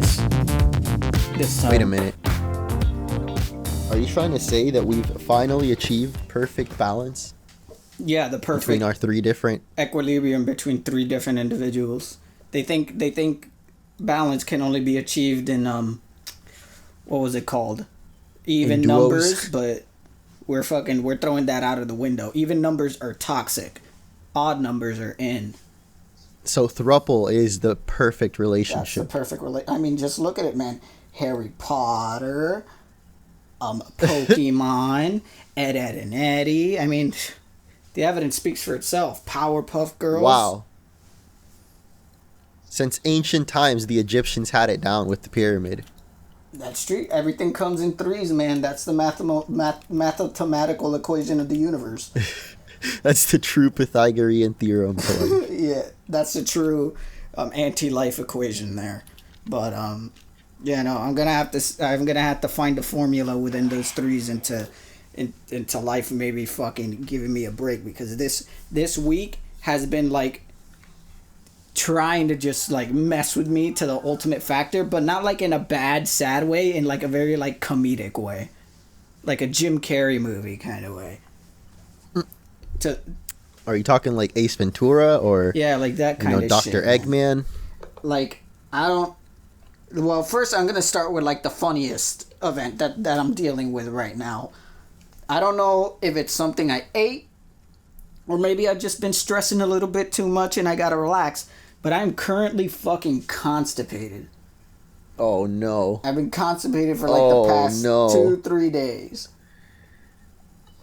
guys. This time. Wait a minute. Are you trying to say that we've finally achieved perfect balance? Yeah, the perfect between our three different equilibrium between three different individuals. They think balance can only be achieved in what was it called? Even numbers, but we're throwing that out of the window. Even numbers are toxic. Odd numbers are in. So throuple is the perfect relationship. That's the perfect I mean, just look at it, man. Harry Potter, Pokemon, Ed, Ed, and Eddie. I mean, the evidence speaks for itself. Powerpuff Girls. Wow. Since ancient times, the Egyptians had it down with the pyramid. That's true. Everything comes in threes, man. That's the mathematical equation of the universe. That's the true Pythagorean theorem. Yeah, that's the true anti-life equation there. But yeah, no, I'm gonna have to find a formula within those threes into life. Maybe fucking giving me a break, because this week has been like trying to just like mess with me to the ultimate factor, but not like in a bad, sad way, in like a very like comedic way, like a Jim Carrey movie kind of way. Are you talking like Ace Ventura or like that kind of Dr. shit, Eggman? Like, I don't. Well, first I'm gonna start with like the funniest event that I'm dealing with right now. I don't know if it's something I ate, or maybe I've just been stressing a little bit too much and I gotta relax. But I'm currently fucking constipated. Oh no! I've been constipated for like the past 2-3 days.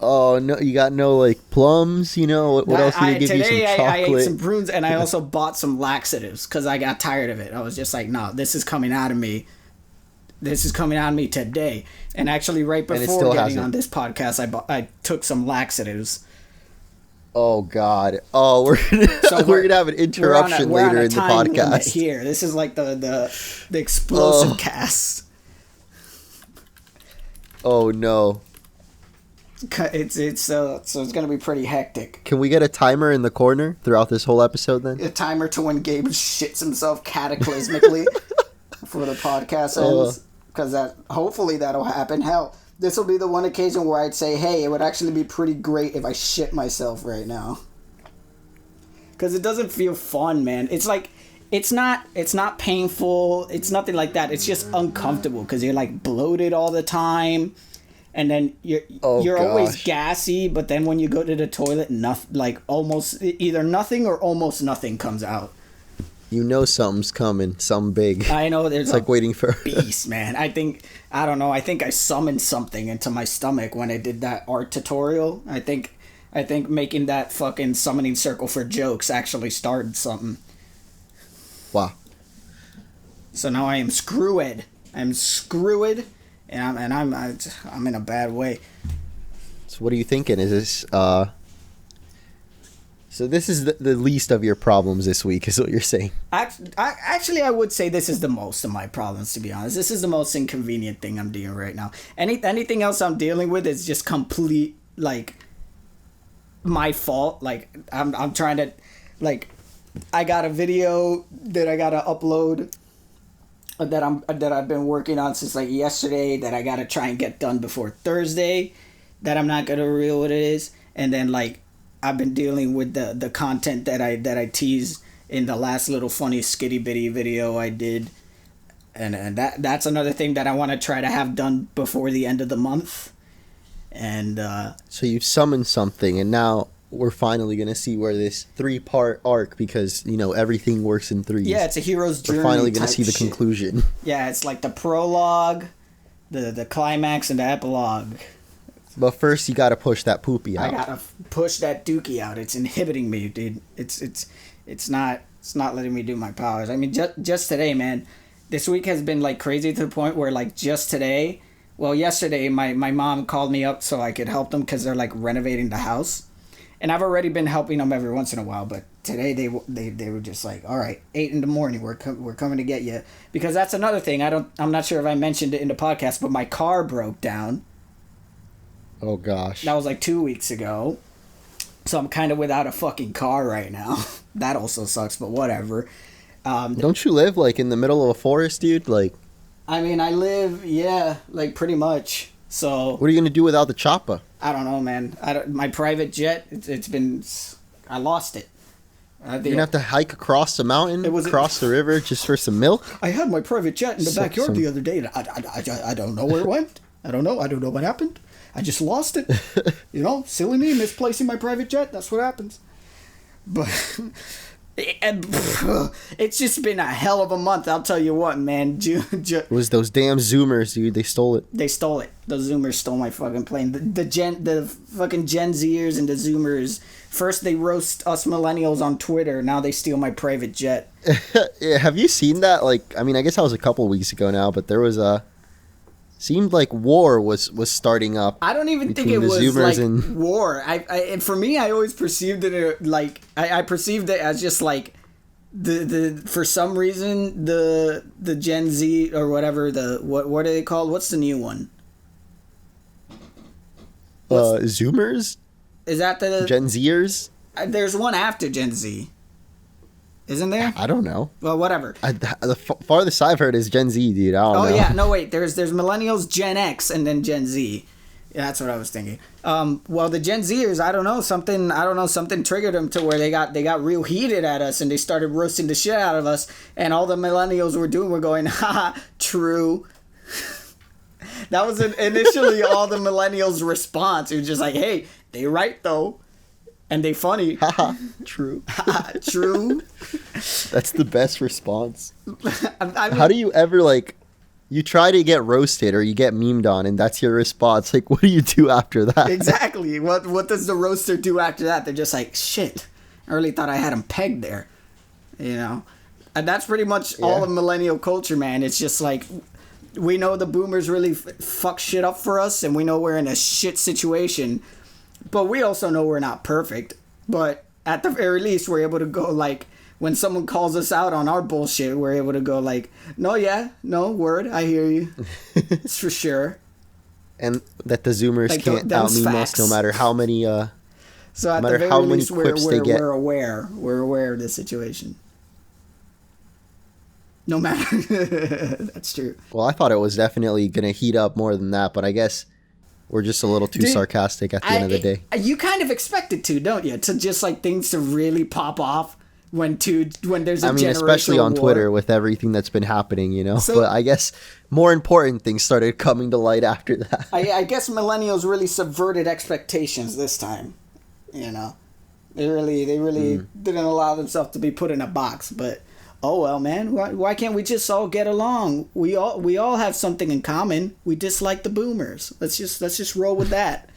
Oh no! You got no like plums? What else did they give you? Some chocolate. I ate some prunes, and I also bought some laxatives because I got tired of it. I was just like, no, this is coming out of me. This is coming out of me today. And actually, right before getting on this podcast, I took some laxatives. Oh God! Oh, we're gonna have an interruption later in the podcast. Here, this is like the explosive cast. Oh no! So it's gonna be pretty hectic. Can we get a timer in the corner throughout this whole episode then? A timer to when Gabe shits himself cataclysmically for the podcast ends, because hopefully that'll happen. Hell, this will be the one occasion where I'd say, hey, it would actually be pretty great if I shit myself right now, because it doesn't feel fun, man. It's like it's not painful. It's nothing like that. It's just uncomfortable because you're like bloated all the time. And then you're always gassy, but then when you go to the toilet, almost either nothing or almost nothing comes out. Something's coming, something big. I know it's like waiting for beast, man. I think I summoned something into my stomach when I did that art tutorial. I think making that fucking summoning circle for jokes actually started something. Wow. So now I am screwed. I'm screwed. And I'm in a bad way. So what are you thinking? Is this so this is the least of your problems this week, is what you're saying? I would say this is the most of my problems, to be honest. This is the most inconvenient thing I'm dealing right now. Anything else I'm dealing with is just complete like my fault. Like I'm trying to I got a video that I gotta upload that I've been working on since like yesterday, that I gotta try and get done before Thursday, that I'm not gonna reveal what it is, and then like I've been dealing with the content that I teased in the last little funny skitty bitty video I did, and that's another thing that I want to try to have done before the end of the month, and so you summoned something, and now we're finally going to see where this 3-part arc, because, everything works in threes. Yeah, it's a hero's journey. We're finally going to see the conclusion. Yeah, it's like the prologue, the climax, and the epilogue. But first, you got to push that poopy out. I got to push that dookie out. It's inhibiting me, dude. It's not letting me do my powers. I mean, just today, man. This week has been like crazy to the point where like just today, well, yesterday, my mom called me up so I could help them because they're like renovating the house. And I've already been helping them every once in a while, but today they were just like, all right, 8 a.m, we're coming to get you, because that's another thing. I'm not sure if I mentioned it in the podcast, but my car broke down. Oh gosh, that was like 2 weeks ago, so I'm kind of without a fucking car right now. That also sucks, but whatever. Don't you live like in the middle of a forest, dude? Like, I mean, I live, like pretty much. So what are you gonna do without the chopper? I don't know, man. My private jet, I lost it. You're gonna have to hike across the mountain, across the river, just for some milk. I had my private jet in the backyard the other day, and I don't know where it went. I don't know what happened. I just lost it. Silly me, misplacing my private jet. That's what happens. But it's just been a hell of a month. I'll tell you what, man. It was those damn Zoomers, dude. They stole it. They stole it. The Zoomers stole my fucking plane. The fucking Gen Zers and the Zoomers. First they roast us millennials on Twitter. Now they steal my private jet. Yeah, have you seen that? Like, I mean, I guess that was a couple weeks ago now, but there was seemed like war was starting up. I don't even think it was Zoomers like war. I for me, I always perceived it like I perceived it as just like the for some reason the Gen Z or whatever what are they called? What's the new one? Zoomers? Is that the Gen Zers? There's one after Gen Z. Isn't there? I don't know. Well, whatever. The farthest I've heard is Gen Z, dude. I don't know. Oh, yeah. No, wait. There's millennials, Gen X, and then Gen Z. Yeah, that's what I was thinking. Well, the Gen Zers, I don't know. Something triggered them to where they got real heated at us, and they started roasting the shit out of us. And all the millennials were going, haha, true. That was initially all the millennials' response. It was just like, hey, they right, though. And they funny. Haha, true. True. That's the best response. I mean, how do you ever, like, you try to get roasted or you get memed on and that's your response? Like, what do you do after that? Exactly. What does the roaster do after that? They're just like, shit, I really thought I had him pegged there. And that's pretty much all of millennial culture, man. It's just like, we know the boomers really fuck shit up for us, and we know we're in a shit situation. But we also know we're not perfect. But at the very least, we're able to go, like, when someone calls us out on our bullshit, we're able to go, like, no, word, I hear you. It's for sure. And that the Zoomers like can't out-meme us no matter how many, so at no matter the very how many least, quips they get. We're aware of the situation. No matter. That's true. Well, I thought it was definitely going to heat up more than that, but I guess we're just a little too sarcastic at the end of the day. You kind of expect it to, don't you? To just like things to really pop off when there's a generational especially on war. Twitter with everything that's been happening, So, but I guess more important things started coming to light after that. I guess millennials really subverted expectations this time. They really didn't allow themselves to be put in a box, but. Oh well, man. Why can't we just all get along? We all have something in common. We dislike the boomers. Let's just roll with that.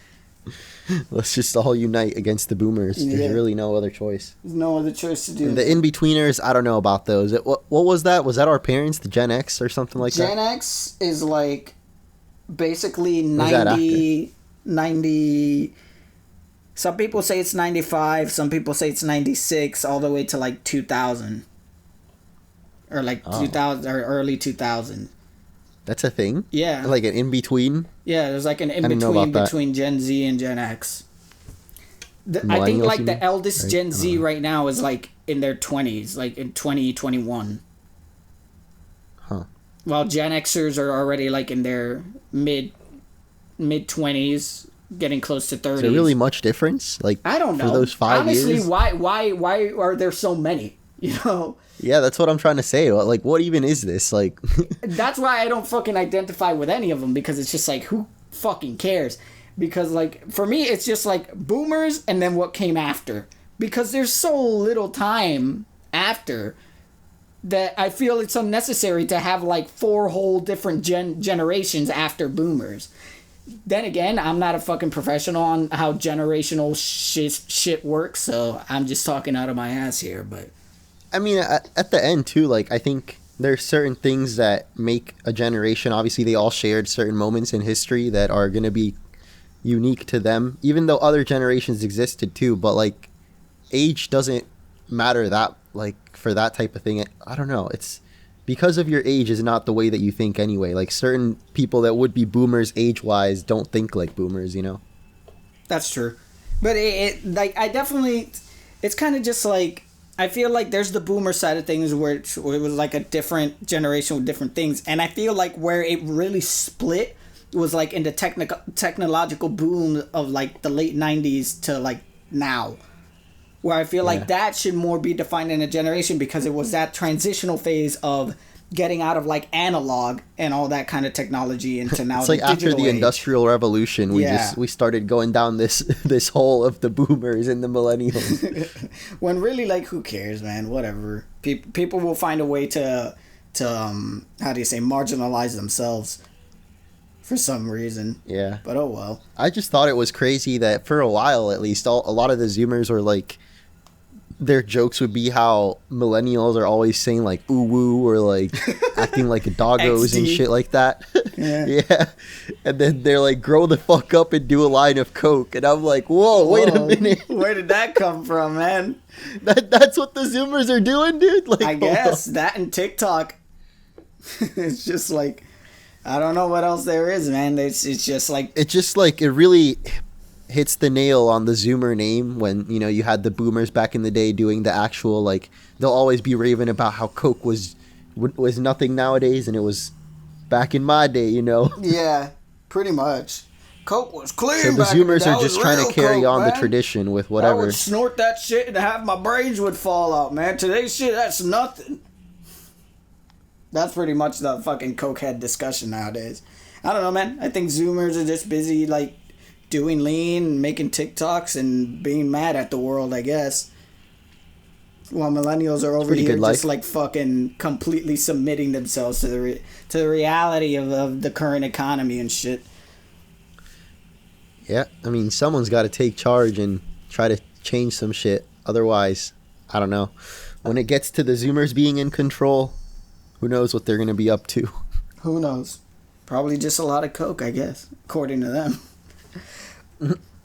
Let's just all unite against the boomers. Yeah. There's really no other choice. There's no other choice to do. And the in-betweeners, I don't know about those. What was that? Was that our parents, the Gen X or something like that? Gen X is like basically 90. Some people say it's 95. Some people say it's 96, all the way to like 2000. Or like 2000 or early 2000. That's a thing? Yeah. Like an in-between? Yeah, there's like an in-between between Gen Z and Gen X. I think like the eldest right? Gen Z right now is like in their 20s, like in 2021. Huh. While Gen Xers are already like in their mid 20s, getting close to 30s. Is there really much difference? Like I don't know. For those 5 years? Honestly, why are there so many? Yeah, that's what I'm trying to say. Like, what even is this? Like, that's why I don't fucking identify with any of them, because it's just like, who fucking cares? Because like, for me, it's just like boomers and then what came after. Because there's so little time after that I feel it's unnecessary to have like 4 whole different generations after boomers. Then again, I'm not a fucking professional on how generational shit works, so I'm just talking out of my ass here, but... I mean, at the end, too, like, I think there's certain things that make a generation, obviously they all shared certain moments in history that are going to be unique to them, even though other generations existed, too, but, like, age doesn't matter that, like, for that type of thing. I don't know, it's... Because of your age is not the way that you think anyway. Like, certain people that would be boomers age-wise don't think like boomers, That's true. But, I definitely... It's kind of just like... I feel like there's the boomer side of things where it was like a different generation with different things, and I feel like where it really split was like in the technological boom of like the late 90s to like now, where I feel like that should more be defined in a generation, because it was that transitional phase of getting out of like analog and all that kind of technology into now it's the like after the age. Industrial Revolution, we started going down this hole of the boomers and the millennials. When really, like, who cares, man? Whatever. People will find a way to how do you say, marginalize themselves for some reason. Yeah. But oh well. I just thought it was crazy that for a while at least, a lot of the Zoomers were like, their jokes would be how millennials are always saying like ooh woo or like acting like doggos and shit like that. Yeah. And then they're like, grow the fuck up and do a line of coke, and I'm like, whoa, wait a minute, where did that come from, man? That's what the Zoomers are doing, dude. Like, I guess that and TikTok. It's just like, I don't know what else there is, man. It's just like it really hits the nail on the Zoomer name when, you know, you had the boomers back in the day doing the actual, like, they'll always be raving about how coke was nothing nowadays, and it was back in my day, you know. Yeah, pretty much. Coke was clean. So the Zoomers are just trying to carry on the tradition with whatever. I would snort that shit and half my brains would fall out, man. Today's shit, that's nothing. That's pretty much the fucking cokehead discussion nowadays. I don't know, man. I think Zoomers are just busy, like, doing lean and making TikToks and being mad at the world, I guess. While millennials are over here just like fucking completely submitting themselves to the reality of the current economy and shit. Yeah, I mean, someone's got to take charge and try to change some shit. Otherwise, I don't know. When it gets to the Zoomers being in control, who knows what they're going to be up to? Who knows? Probably just a lot of coke, I guess, according to them.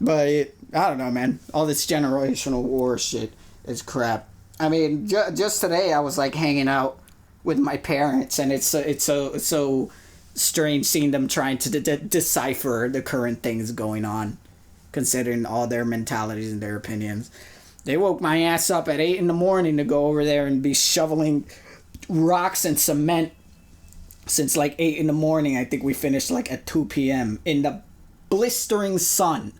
But I don't know, man. All this generational war shit is crap. I mean, just today I was like hanging out with my parents, and it's so strange seeing them trying to decipher the current things going on, considering all their mentalities and their opinions. They woke my ass up at 8 a.m. to go over there and be shoveling rocks and cement since like 8 a.m. I think we finished like at 2 p.m. in the blistering sun,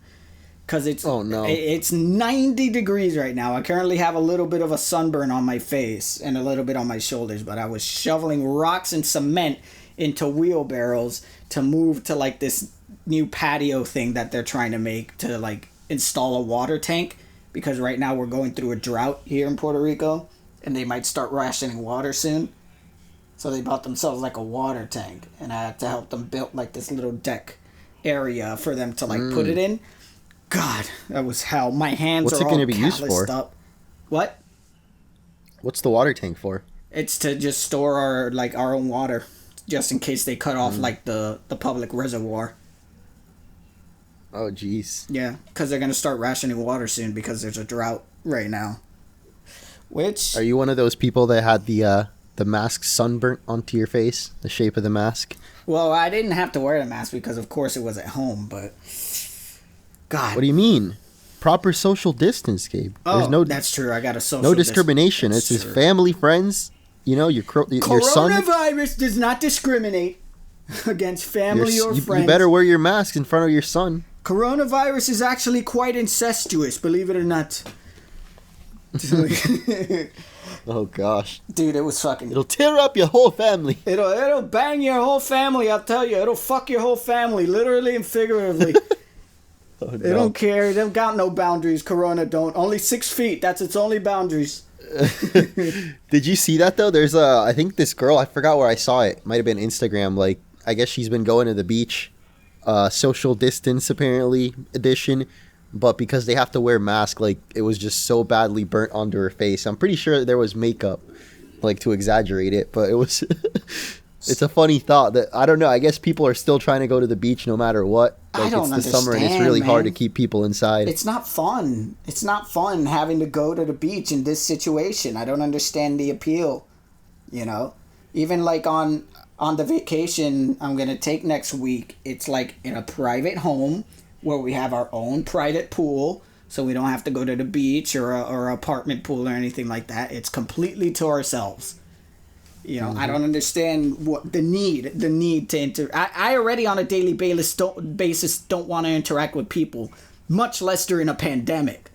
because it's 90 degrees right now. I currently have a little bit of a sunburn on my face and a little bit on my shoulders, but I was shoveling rocks and cement into wheelbarrows to move to like this new patio thing that they're trying to make to like install a water tank, because right now we're going through a drought here in Puerto Rico and they might start rationing water soon. So they bought themselves like a water tank, and I had to help them build like this little deck area for them to like put it in. God, that was hell. My hands What's are it all gonna be used for? up. What? What's the water tank for? It's to just store our own water, just in case they cut off like the public reservoir. Oh jeez. Yeah, because they're gonna start rationing water soon because there's a drought right now. Which, are you one of those people that had the mask sunburnt onto your face, the shape of the mask? well, I didn't have to wear the mask because of course it was at home, but God. What do you mean? Proper social distance, Gabe. Oh, that's true. I got a social no discrimination. It's his family, friends. You know, your son. Coronavirus does not discriminate against family or friends. You better wear your mask in front of your son. Coronavirus is actually quite incestuous, believe it or not. Oh gosh, dude, it was fucking. It'll tear up your whole family. It'll bang your whole family. I'll tell you, it'll fuck your whole family, literally and figuratively. Oh, no. They don't care. They don't got no boundaries. Corona don't. Only 6 feet. That's its only boundaries. Did you see that though? There's I think this girl. I forgot where I saw it. Might have been Instagram. Like, I guess she's been going to the beach. Social distance apparently edition. But because they have to wear masks, like, it was just so badly burnt onto her face. I'm pretty sure there was makeup, like, to exaggerate it. But it was, it's a funny thought that, I don't know, I guess people are still trying to go to the beach no matter what. Like, I don't it's the summer and it's really hard to keep people inside. It's not fun. It's not fun having to go to the beach in this situation. I don't understand the appeal, you know? Even, like, on the vacation I'm going to take next week, it's, like, in a private home where we have our own private pool, so we don't have to go to the beach or a apartment pool or anything like that. It's completely to ourselves. You know, I don't understand what the need to I already on a daily basis don't want to interact with people, much less during a pandemic.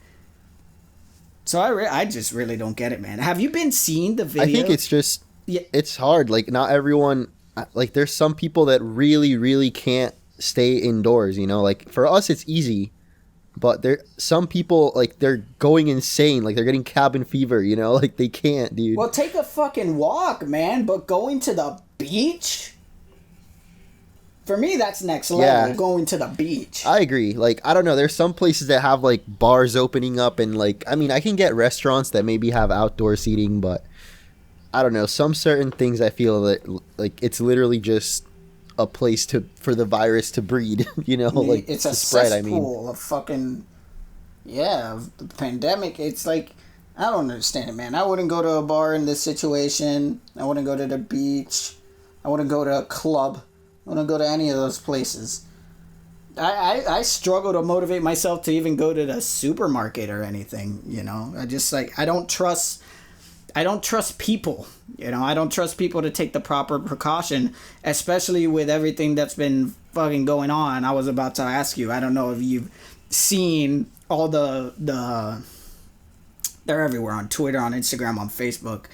So I just really don't get it, man. Have you been seeing the video? I think it's just, it's hard. Like, not everyone, like, there's some people that really, really can't stay indoors, you know? Like, for us, it's easy. But some people, like, they're going insane. Like, they're getting cabin fever, you know? Like, they can't, dude. Well, take a fucking walk, man. But going to the beach? For me, that's next level, going to the beach. I agree. Like, I don't know. There's some places that have, like, bars opening up. And, like, I mean, I can get restaurants that maybe have outdoor seating. But, I don't know. Some certain things I feel that, like, it's literally just a place for the virus to breed, you know, like it's a spread. cesspool of fucking of the pandemic. It's like, I don't understand it, man. I wouldn't go to a bar in this situation. I wouldn't go to the beach. I wouldn't go to a club. I wouldn't go to any of those places. I struggle to motivate myself to even go to the supermarket or anything, you know. I just, like, I don't trust people, you know. I don't trust people to take the proper precaution, especially with everything that's been fucking going on. I was about to ask you, I don't know if you've seen all the they're everywhere on Twitter, on Instagram, on Facebook,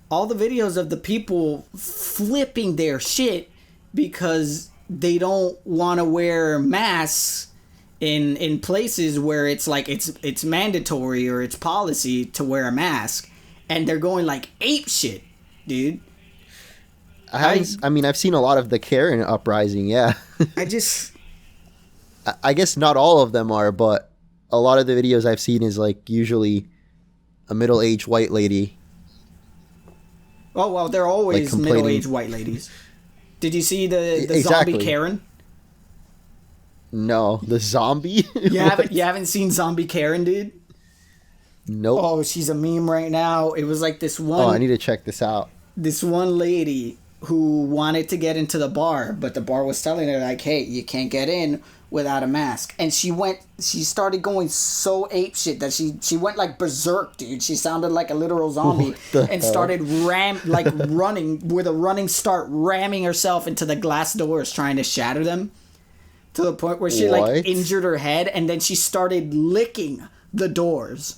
all the videos of the people flipping their shit because they don't want to wear masks in places where it's like it's mandatory or it's policy to wear a mask. And they're going like ape shit, dude. I've seen a lot of the Karen uprising, yeah. I guess not all of them are, but a lot of the videos I've seen is like usually a middle-aged white lady. Oh, well, they're always like middle-aged white ladies. Did you see the zombie Karen? No, the zombie? You haven't seen zombie Karen, dude? Nope. Oh, she's a meme right now. It was like this one... Oh, I need to check this out. This one lady who wanted to get into the bar, but the bar was telling her, like, hey, you can't get in without a mask. And she started going so apeshit that she went like berserk, dude. She sounded like a literal zombie and started running with a running start, ramming herself into the glass doors, trying to shatter them to the point where she like injured her head, and then she started licking the doors.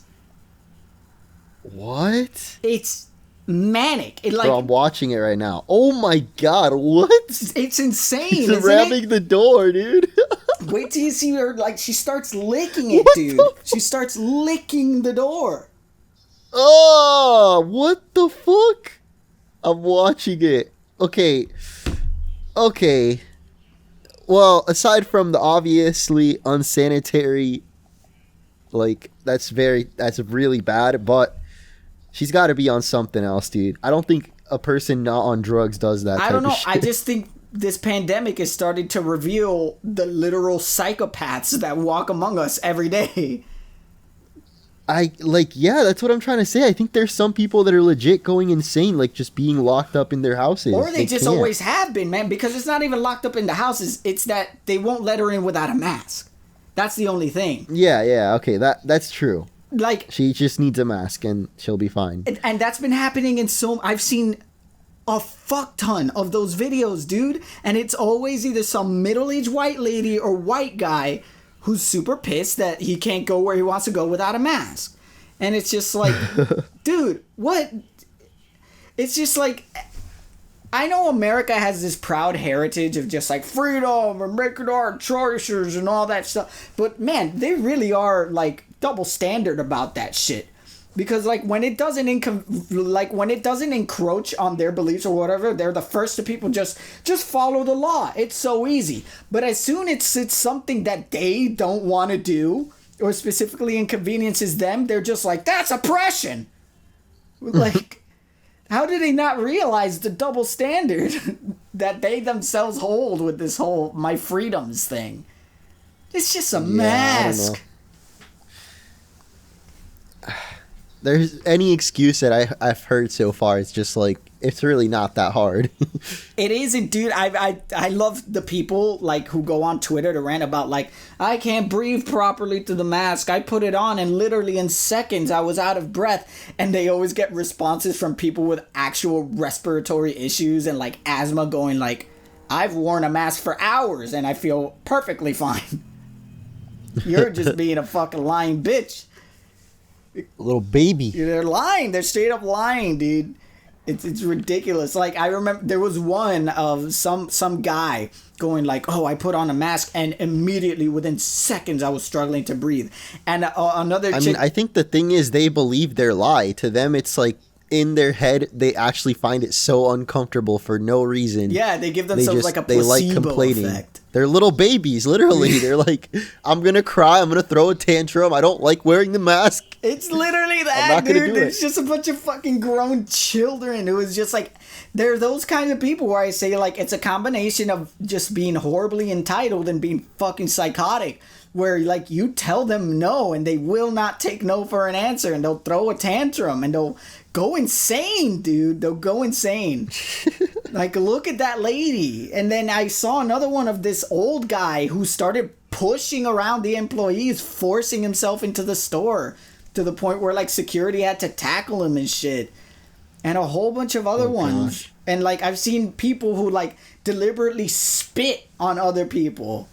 What? It's manic. Bro, I'm watching it right now. Oh my god, what? It's insane. She's ramming the door, dude. Wait till you see her, like, she starts licking it, dude. She starts licking the door. Oh, what the fuck? I'm watching it. Okay. Well, aside from the obviously unsanitary, like, that's really bad, but she's got to be on something else, dude. I don't think a person not on drugs does that. I don't know. Of shit. I just think this pandemic is starting to reveal the literal psychopaths that walk among us every day. That's what I'm trying to say. I think there's some people that are legit going insane, like just being locked up in their houses. Or they just always have been, man, because it's not even locked up in the houses. It's that they won't let her in without a mask. That's the only thing. Yeah, okay, that's true. Like, she just needs a mask and she'll be fine. And that's been happening I've seen a fuck ton of those videos, dude. And it's always either some middle-aged white lady or white guy who's super pissed that he can't go where he wants to go without a mask. And it's just like, dude, what? It's just like, I know America has this proud heritage of just like freedom and making our choices and all that stuff. But man, they really are like double standard about that shit. Because like when it doesn't encroach on their beliefs or whatever, they're the first people just follow the law. It's so easy. But as soon as it's something that they don't want to do or specifically inconveniences them, they're just like, that's oppression. Like, how do they not realize the double standard that they themselves hold with this whole my freedoms thing? It's just a mask. there's any excuse that I've heard so far. It's just like, it's really not that hard. It isn't, dude. I love the people like who go on Twitter to rant about like, I can't breathe properly through the mask. I put it on and literally in seconds I was out of breath. And they always get responses from people with actual respiratory issues and like asthma going like, I've worn a mask for hours and I feel perfectly fine. You're just being a fucking lying bitch. Little baby. They're lying. They're straight up lying, dude. It's ridiculous. Like, I remember there was one of some guy going like, oh, I put on a mask and immediately within seconds I was struggling to breathe. And another I mean, I think the thing is they believe their lie. To them, it's like in their head, they actually find it so uncomfortable for no reason. Yeah, they give themselves like a placebo effect. They're little babies, literally. They're like, I'm going to cry. I'm going to throw a tantrum. I don't like wearing the mask. It's literally that, dude. It's just a bunch of fucking grown children who is just like, they're those kinds of people where I say like, it's a combination of just being horribly entitled and being fucking psychotic. Where like you tell them no and they will not take no for an answer and they'll throw a tantrum and they'll go insane, dude. They'll go insane. Like, look at that lady. And then I saw another one of this old guy who started pushing around the employees, forcing himself into the store to the point where like security had to tackle him and shit. And a whole bunch of other ones. Gosh. And like I've seen people who like deliberately spit on other people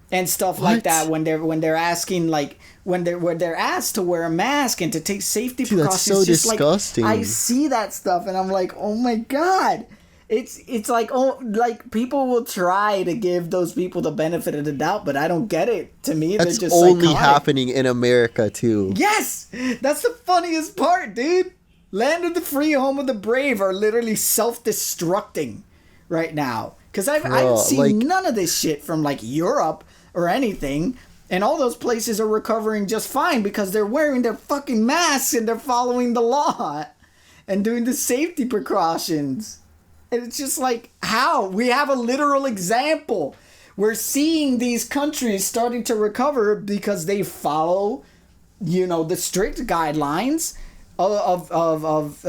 and stuff like that when they're asking like when they're asked to wear a mask and to take safety precautions. That's so just disgusting. Like, I see that stuff and I'm like, oh my god. It's like, oh, like people will try to give those people the benefit of the doubt, but I don't get it. To me, that's they're just only psychotic. Happening in America too. Yes, that's the funniest part, dude. Land of the free, home of the brave are literally self-destructing right now. Because I've seen like, none of this shit from like Europe or anything. And all those places are recovering just fine because they're wearing their fucking masks and they're following the law and doing the safety precautions. And it's just like, how? We have a literal example. We're seeing these countries starting to recover because they follow, you know, the strict guidelines of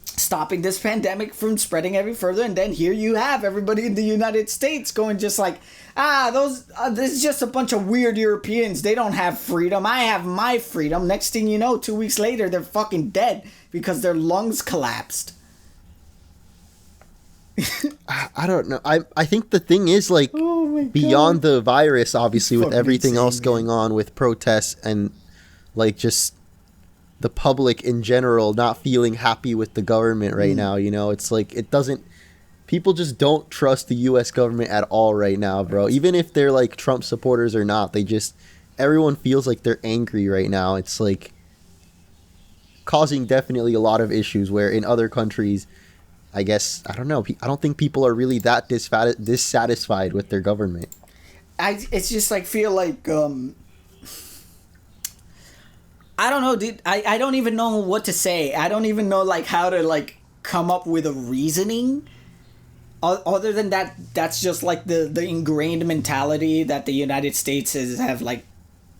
stopping this pandemic from spreading any further. And then here you have everybody in the United States going just like, this is just a bunch of weird Europeans. They don't have freedom. I have my freedom. Next thing you know, 2 weeks later, they're fucking dead because their lungs collapsed. I don't know. I think the thing is like beyond the virus, obviously, with everything else going on with protests and like just the public in general not feeling happy with the government right now, you know, it's like people just don't trust the U.S. government at all right now, bro. Even if they're like Trump supporters or not, everyone feels like they're angry right now. It's like causing definitely a lot of issues where in other countries, I guess, I don't know. I don't think people are really that dissatisfied with their government. It's just like feel like, I don't know, dude. I don't even know what to say. I don't even know like how to like come up with a reasoning. Other than that, that's just like the ingrained mentality that the United States have like,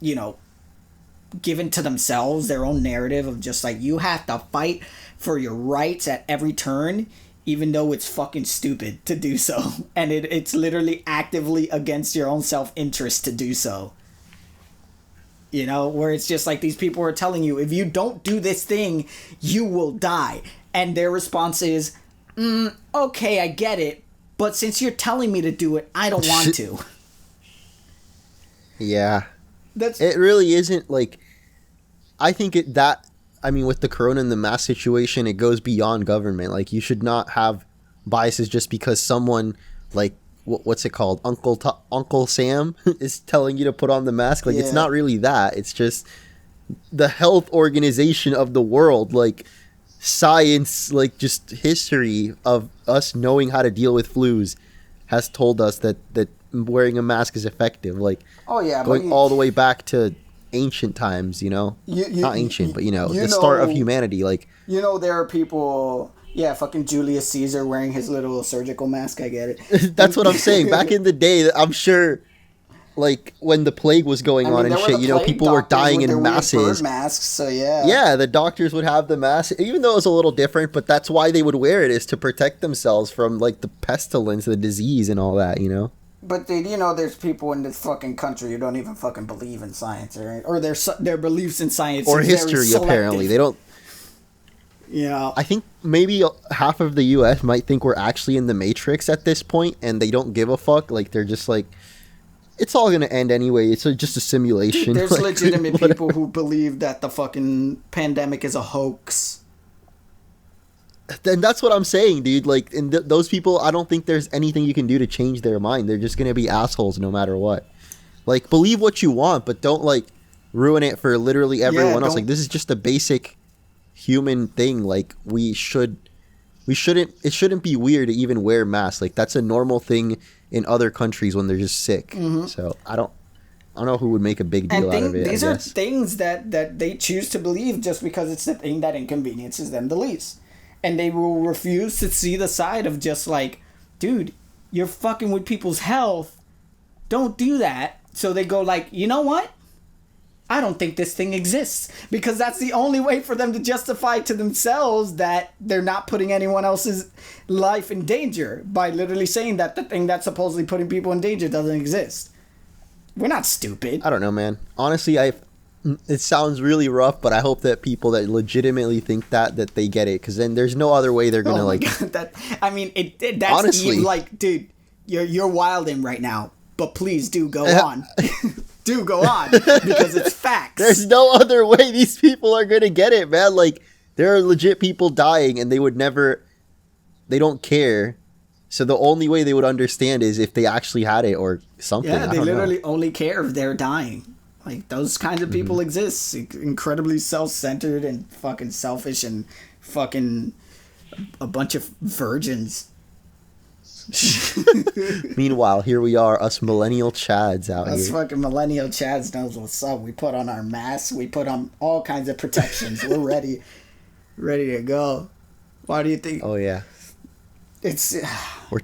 you know, given to themselves, their own narrative of just like, you have to fight for your rights at every turn, even though it's fucking stupid to do so. And it's literally actively against your own self-interest to do so. You know, where it's just like these people are telling you, if you don't do this thing, you will die. And their response is, okay, I get it. But since you're telling me to do it, I don't want to. Yeah. It really isn't like, I think with the corona and the mask situation, it goes beyond government. Like, you should not have biases just because someone, like, what's it called? Uncle Sam is telling you to put on the mask. Like, It's not really that. It's just the health organization of the world, like, science, like, just history of us knowing how to deal with flus has told us that wearing a mask is effective. Like, going all the way back to ancient times, you know, not ancient, but the start of humanity. Like, there are people, fucking Julius Caesar wearing his little surgical mask. I get it. That's what I'm saying. Back in the day, I'm sure, like when the plague was going on and shit, you know, people were dying in masses. Bird masks, so yeah. Yeah, the doctors would have the mask, even though it was a little different, but that's why they would wear it, is to protect themselves from like the pestilence, the disease, and all that, you know. But you know, there's people in this fucking country who don't even fucking believe in science, or their beliefs in science or history. Apparently, they don't. Yeah, I think maybe half of the U.S. might think we're actually in the Matrix at this point, and they don't give a fuck. Like they're just like, it's all gonna end anyway. It's just a simulation. There's like, legitimate people who believe that the fucking pandemic is a hoax. Then that's what I'm saying, dude. Like, and those people, I don't think there's anything you can do to change their mind. They're just gonna be assholes no matter what. Like, believe what you want, but don't like ruin it for literally everyone else. Like, this is just a basic human thing. Like, it shouldn't be weird to even wear masks. Like, that's a normal thing in other countries when they're just sick. Mm-hmm. So I don't know who would make a big deal out of it. These are things that they choose to believe just because it's the thing that inconveniences them the least. And they will refuse to see the side of just like, dude, you're fucking with people's health. Don't do that. So they go like, you know what? I don't think this thing exists. Because that's the only way for them to justify to themselves that they're not putting anyone else's life in danger by literally saying that the thing that's supposedly putting people in danger doesn't exist. We're not stupid. I don't know, man. Honestly, it sounds really rough, but I hope that people that legitimately think that they get it, because then there's no other way they're gonna like. God, that's honestly, like, dude, you're wilding right now. But please do go on, do go on, because it's facts. There's no other way these people are gonna get it, man. Like, there are legit people dying, and they don't care. So the only way they would understand is if they actually had it or something. Yeah, they literally only care if they're dying. Like, those kinds of people exist. Incredibly self-centered and fucking selfish and fucking a bunch of virgins. Meanwhile, here we are, us millennial chads out here. Us fucking millennial chads knows what's up. We put on our masks. We put on all kinds of protections. We're ready to go. Why do you think? Oh, yeah. We're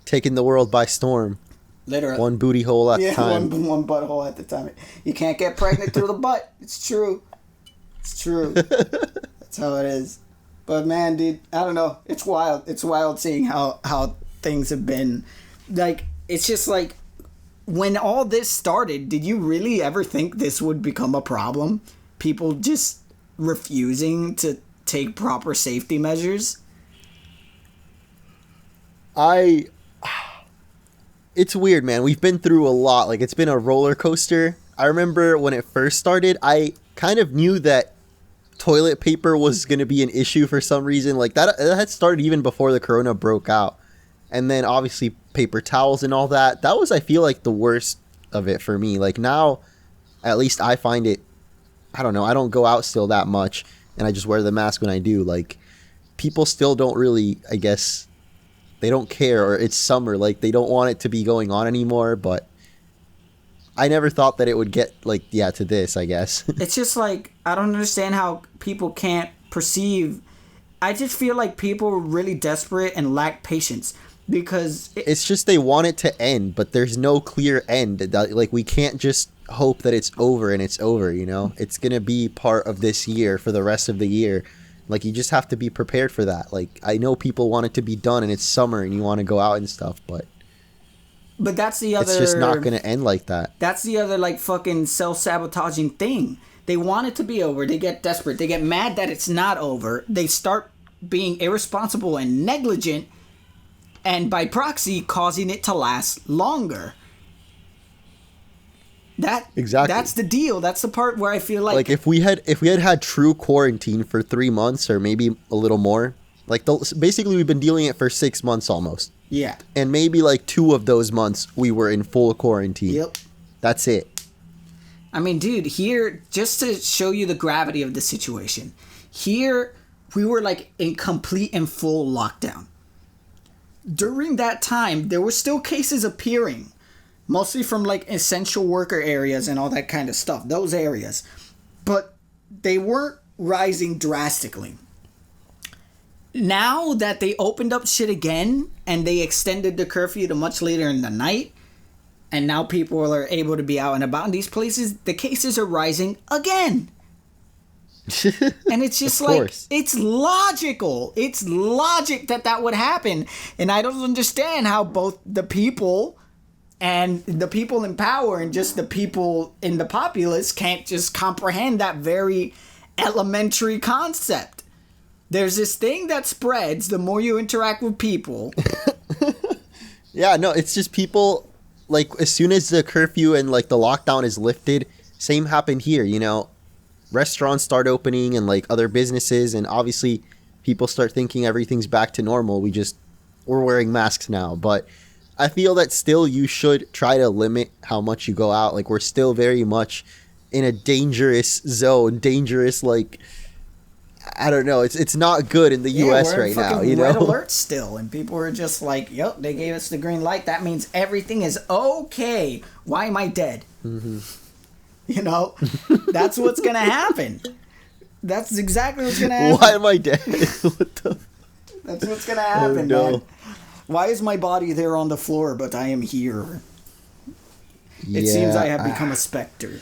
taking the world by storm. Literally. One booty hole at a time. One butthole at the time. You can't get pregnant through the butt. It's true. That's how it is. But man, dude, I don't know. It's wild. It's wild seeing how things have been. Like, it's just like, when all this started, did you really ever think this would become a problem? People just refusing to take proper safety measures? It's weird, man. We've been through a lot. Like, it's been a roller coaster. I remember when it first started, I kind of knew that toilet paper was going to be an issue for some reason. Like, that had started even before the corona broke out. And then, obviously, paper towels and all that. That was, I feel like, the worst of it for me. Like, now, at least I find it, I don't know, I don't go out still that much. And I just wear the mask when I do. Like, people still don't really, I guess, they don't care, or it's summer, like they don't want it to be going on anymore. But I never thought that it would get like to this, I guess. It's just like, I don't understand how people can't perceive. I just feel like people are really desperate and lack patience, because it's just they want it to end, but there's no clear end. Like, we can't just hope that it's over and it's over, you know. It's gonna be part of this year for the rest of the year. Like, you just have to be prepared for that. Like, I know people want it to be done and it's summer and you want to go out and stuff, but that's the other... It's just not going to end like that. That's the other, like, fucking self-sabotaging thing. They want it to be over. They get desperate. They get mad that it's not over. They start being irresponsible and negligent, and by proxy, causing it to last longer. Exactly. That's the deal. That's the part where I feel like if we had true quarantine for 3 months or maybe a little more, like basically we've been dealing it for 6 months almost. Yeah. And maybe like 2 of those months we were in full quarantine. Yep. That's it. I mean, dude, here, just to show you the gravity of the situation, here we were like in complete and full lockdown. During that time, there were still cases appearing. Mostly from, like, essential worker areas and all that kind of stuff. Those areas. But they weren't rising drastically. Now that they opened up shit again and they extended the curfew to much later in the night, and now people are able to be out and about in these places, the cases are rising again. And it's just like, it's logical. It's logic that would happen. And I don't understand how both the people and the people in power and just the people in the populace can't just comprehend that very elementary concept. There's this thing that spreads the more you interact with people. Yeah, no, it's just people, like, as soon as the curfew and, like, the lockdown is lifted, same happened here, you know. Restaurants start opening and, like, other businesses, and obviously people start thinking everything's back to normal. We're wearing masks now, but I feel that still you should try to limit how much you go out. Like, we're still very much in a dangerous zone, like, I don't know. It's not good in the U.S. right now, you know? Red alert still, and people are just like, yep, they gave us the green light. That means everything is okay. Why am I dead? Mm-hmm. You know? That's what's going to happen. That's exactly what's going to happen. Why am I dead? What the? That's what's going to happen, man. Why is my body there on the floor, but I am here? It seems I have become a specter.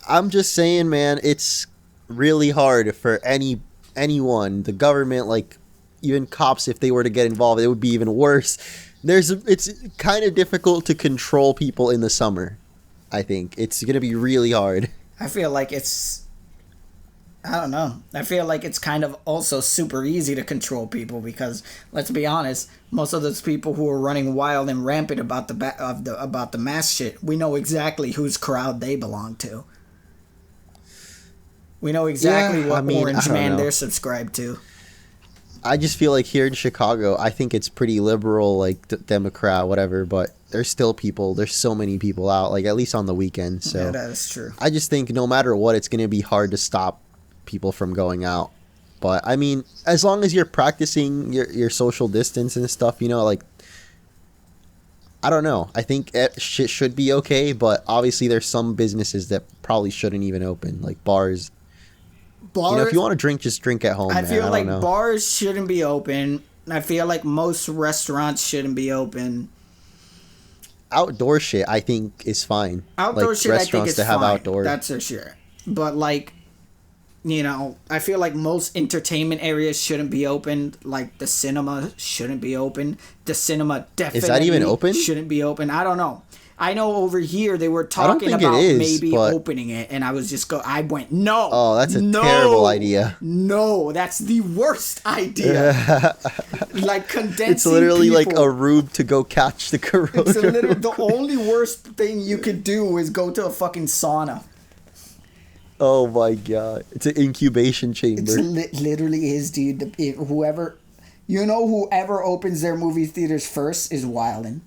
I'm just saying, man, it's really hard for anyone, the government, like even cops, if they were to get involved, it would be even worse. It's kind of difficult to control people in the summer. I think it's going to be really hard. I feel like I don't know. I feel like it's kind of also super easy to control people because, let's be honest, most of those people who are running wild and rampant about the mask shit, we know exactly whose crowd they belong to. We know exactly what orange man they're subscribed to. I just feel like here in Chicago, I think it's pretty liberal, like Democrat, whatever, but there's so many people out, like at least on the weekend. So yeah, that is true. I just think no matter what, it's going to be hard to stop people from going out. But I mean, as long as you're practicing your social distance and stuff, you know, like, I don't know. I think shit should be okay, but obviously there's some businesses that probably shouldn't even open, like bars. You know, if you want to drink, just drink at home. I feel like bars shouldn't be open. I feel like most restaurants shouldn't be open. Outdoor shit, I think, is fine. Outdoor shit, I think, is fine. Outdoor. That's for sure. But, like, you know, I feel like most entertainment areas shouldn't be open. Like, the cinema shouldn't be open. The cinema definitely is that even open? Shouldn't be open. I don't know. I know over here they were talking about maybe opening it, and I went, no. Oh, that's a terrible idea. No, that's the worst idea. Like condensing it's literally people. Like a rube to go catch the corona. It's literally the only worst thing you could do is go to a fucking sauna. Oh my god, it's an incubation chamber. It literally is, dude. Whoever opens their movie theaters first is wildin'.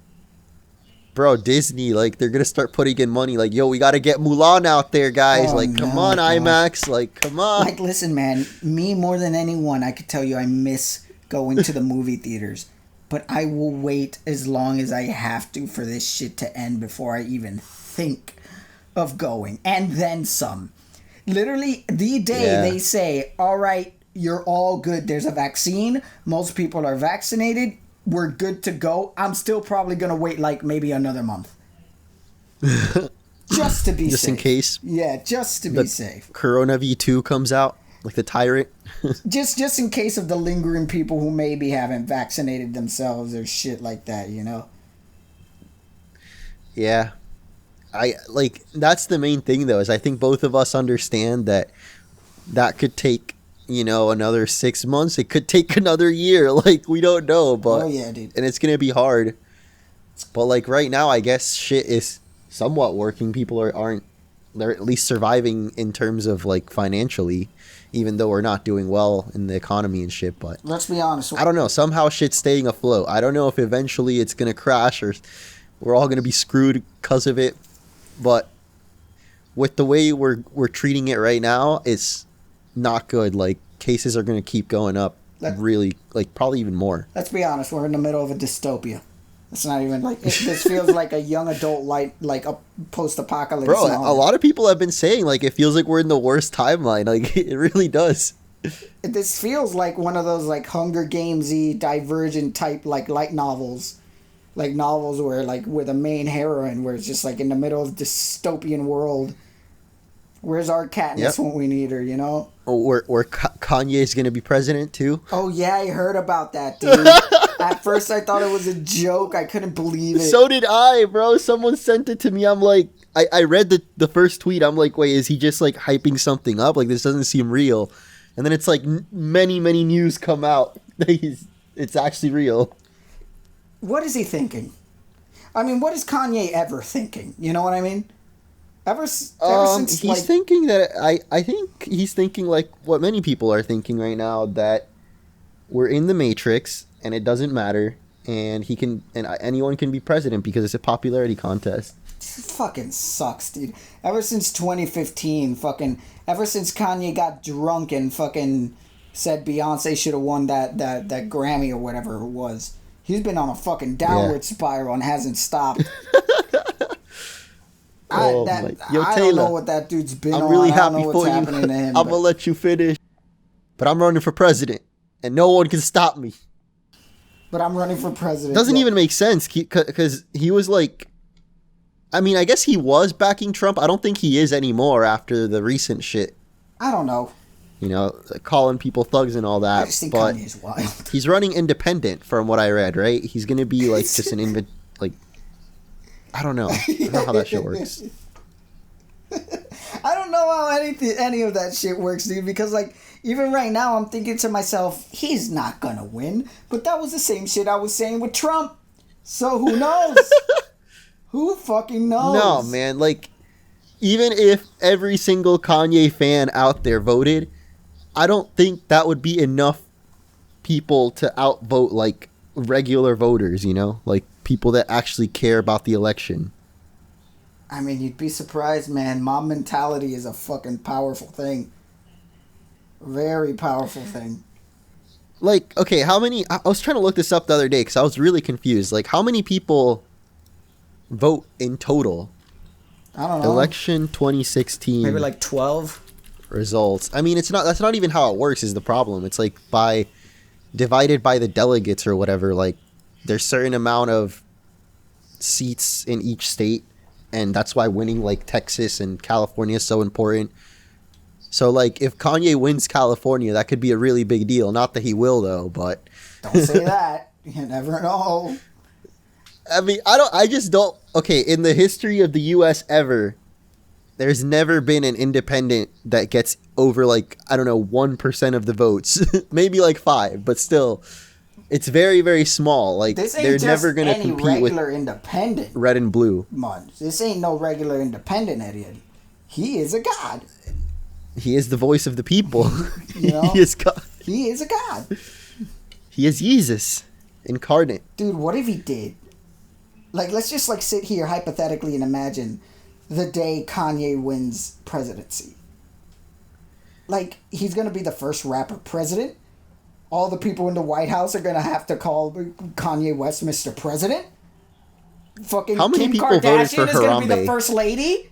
Bro, Disney, like, they're gonna start putting in money. Like, yo, we gotta get Mulan out there, guys. Come on, God. IMAX. Like, come on. Like, listen, man. Me, more than anyone, I could tell you I miss going to the movie theaters. But I will wait as long as I have to for this shit to end before I even think of going. And then some. Literally, the day they say, all right, you're all good. There's a vaccine. Most people are vaccinated. We're good to go. I'm still probably going to wait like maybe another month. Just to be safe. Just in case? Yeah, just to be safe. Corona V2 comes out, like the tyrant. just in case of the lingering people who maybe haven't vaccinated themselves or shit like that, you know? Yeah. That's the main thing, though, is I think both of us understand that could take, you know, another 6 months. It could take another year. Like, we don't know, but yeah, dude. And it's gonna be hard. But like right now, I guess shit is somewhat working. People they're at least surviving in terms of like financially, even though we're not doing well in the economy and shit. But let's be honest. I don't know. Somehow shit's staying afloat. I don't know if eventually it's gonna crash or we're all gonna be screwed because of it. But with the way we're treating it right now, it's not good. Like, cases are going to keep going up really, like, probably even more. Let's be honest, we're in the middle of a dystopia. It's not even like this feels like a young adult like a post-apocalypse. Bro, a lot of people have been saying like it feels like we're in the worst timeline. Like, it really does. This feels like one of those like Hunger Games-y Divergent type like light novels like novels where like with a main heroine where it's just like in the middle of dystopian world. Where's our Katniss when we need her, you know? Or Kanye is going to be president too. Oh yeah, I heard about that, dude. At first I thought it was a joke. I couldn't believe it. So did I, bro. Someone sent it to me. I'm like, I read the first tweet. I'm like, wait, is he just like hyping something up? Like, this doesn't seem real. And then it's like many news come out. It's actually real. What is he thinking? I mean, what is Kanye ever thinking? You know what I mean? Ever since he's thinking that I think he's thinking like what many people are thinking right now, that we're in the Matrix and it doesn't matter, and anyone can be president because it's a popularity contest. This fucking sucks, dude. Ever since 2015, ever since Kanye got drunk and fucking said Beyonce should have won that Grammy or whatever it was, he's been on a fucking downward spiral and hasn't stopped. I don't know what that dude's been on. I'm really I happy don't know for what's you. happening to him. I'm gonna let you finish. But I'm running for president, and no one can stop me. But I'm running for president. Doesn't even make sense, because he was like, I mean, I guess he was backing Trump. I don't think he is anymore after the recent shit. I don't know. You know, calling people thugs and all that. I just think but Kanye's wild. He's running independent, from what I read, right? He's gonna be like just an I don't know. I don't know how that shit works. I don't know how any of that shit works, dude, because, like, even right now I'm thinking to myself, he's not gonna win. But that was the same shit I was saying with Trump. So who knows? Who fucking knows? No, man. Like, even if every single Kanye fan out there voted, I don't think that would be enough people to outvote, like, regular voters, you know? Like, people that actually care about the election. I mean, you'd be surprised, man. Mob mentality is a fucking powerful thing. Very powerful thing. Like, okay, how many... I was trying to look this up the other day because I was really confused. Like, how many people vote in total? I don't know. Election 2016. Maybe like 12? Results. I mean, that's not even how it works is the problem. It's like divided by the delegates or whatever. Like, there's certain amount of seats in each state, and that's why winning like Texas and California is so important. So like if Kanye wins California, that could be a really big deal. Not that he will though, but don't say that. You never know. I mean, I just don't. Okay, in the history of the US ever, there's never been an independent that gets over like, I don't know, 1% of the votes. Maybe like 5, but still. It's very, very small. Like, they're never going to compete with independent. red and blue. Munch. This ain't no regular independent idiot. He is a god. He is the voice of the people. You know? He is God. He is a god. He is Jesus incarnate. Dude, what if he did? Like, let's just, like, sit here hypothetically and imagine the day Kanye wins presidency. Like, he's going to be the first rapper president. All the people in the White House are going to have to call Kanye West Mr. President. Fucking how many Kim Kardashian voted for is going to be the first lady.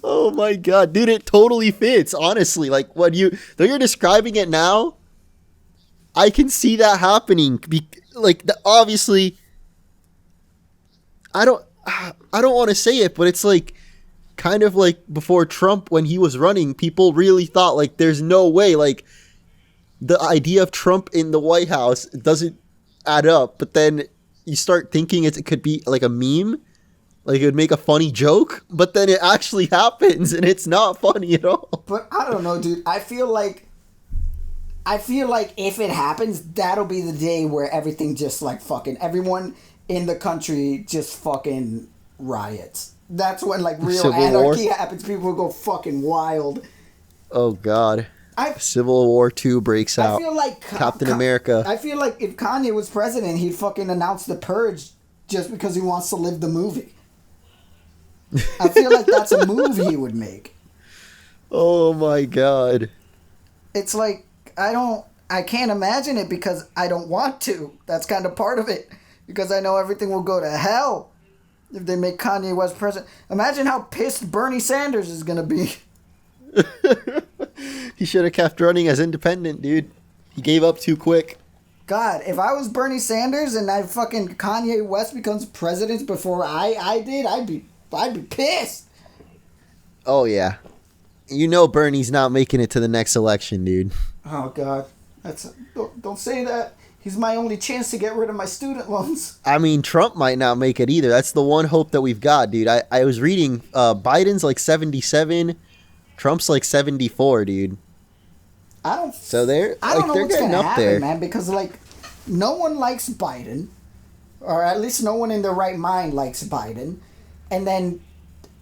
Oh my god, dude, it totally fits, honestly. Like, though you're describing it now, I can see that happening. Obviously, I don't want to say it, but it's like, kind of like before Trump, when he was running, people really thought like there's no way, like the idea of Trump in the White House doesn't add up. But then you start thinking it could be like a meme, like it would make a funny joke, but then it actually happens and it's not funny at all. But I don't know, dude. I feel like if it happens, that'll be the day where everything just like fucking everyone in the country just fucking riots. That's when like real Civil anarchy War? happens. People will go fucking wild. Oh god. Civil War 2 breaks out. I feel like Captain America. I feel like if Kanye was president, he'd fucking announce the purge just because he wants to live the movie. I feel like that's a move he would make. Oh my god. It's like I can't imagine it because I don't want to. That's kind of part of it. Because I know everything will go to hell if they make Kanye West president. Imagine how pissed Bernie Sanders is going to be. He should have kept running as independent, dude. He gave up too quick. God, if I was Bernie Sanders and I fucking Kanye West becomes president before I did, I'd be pissed. Oh yeah, you know Bernie's not making it to the next election, dude. Oh God, don't say that. He's my only chance to get rid of my student loans. I mean, Trump might not make it either. That's the one hope that we've got, dude. I was reading Biden's like 77, Trump's like 74, dude. I don't know what's gonna happen, man, because like no one likes Biden, or at least no one in their right mind likes Biden, and then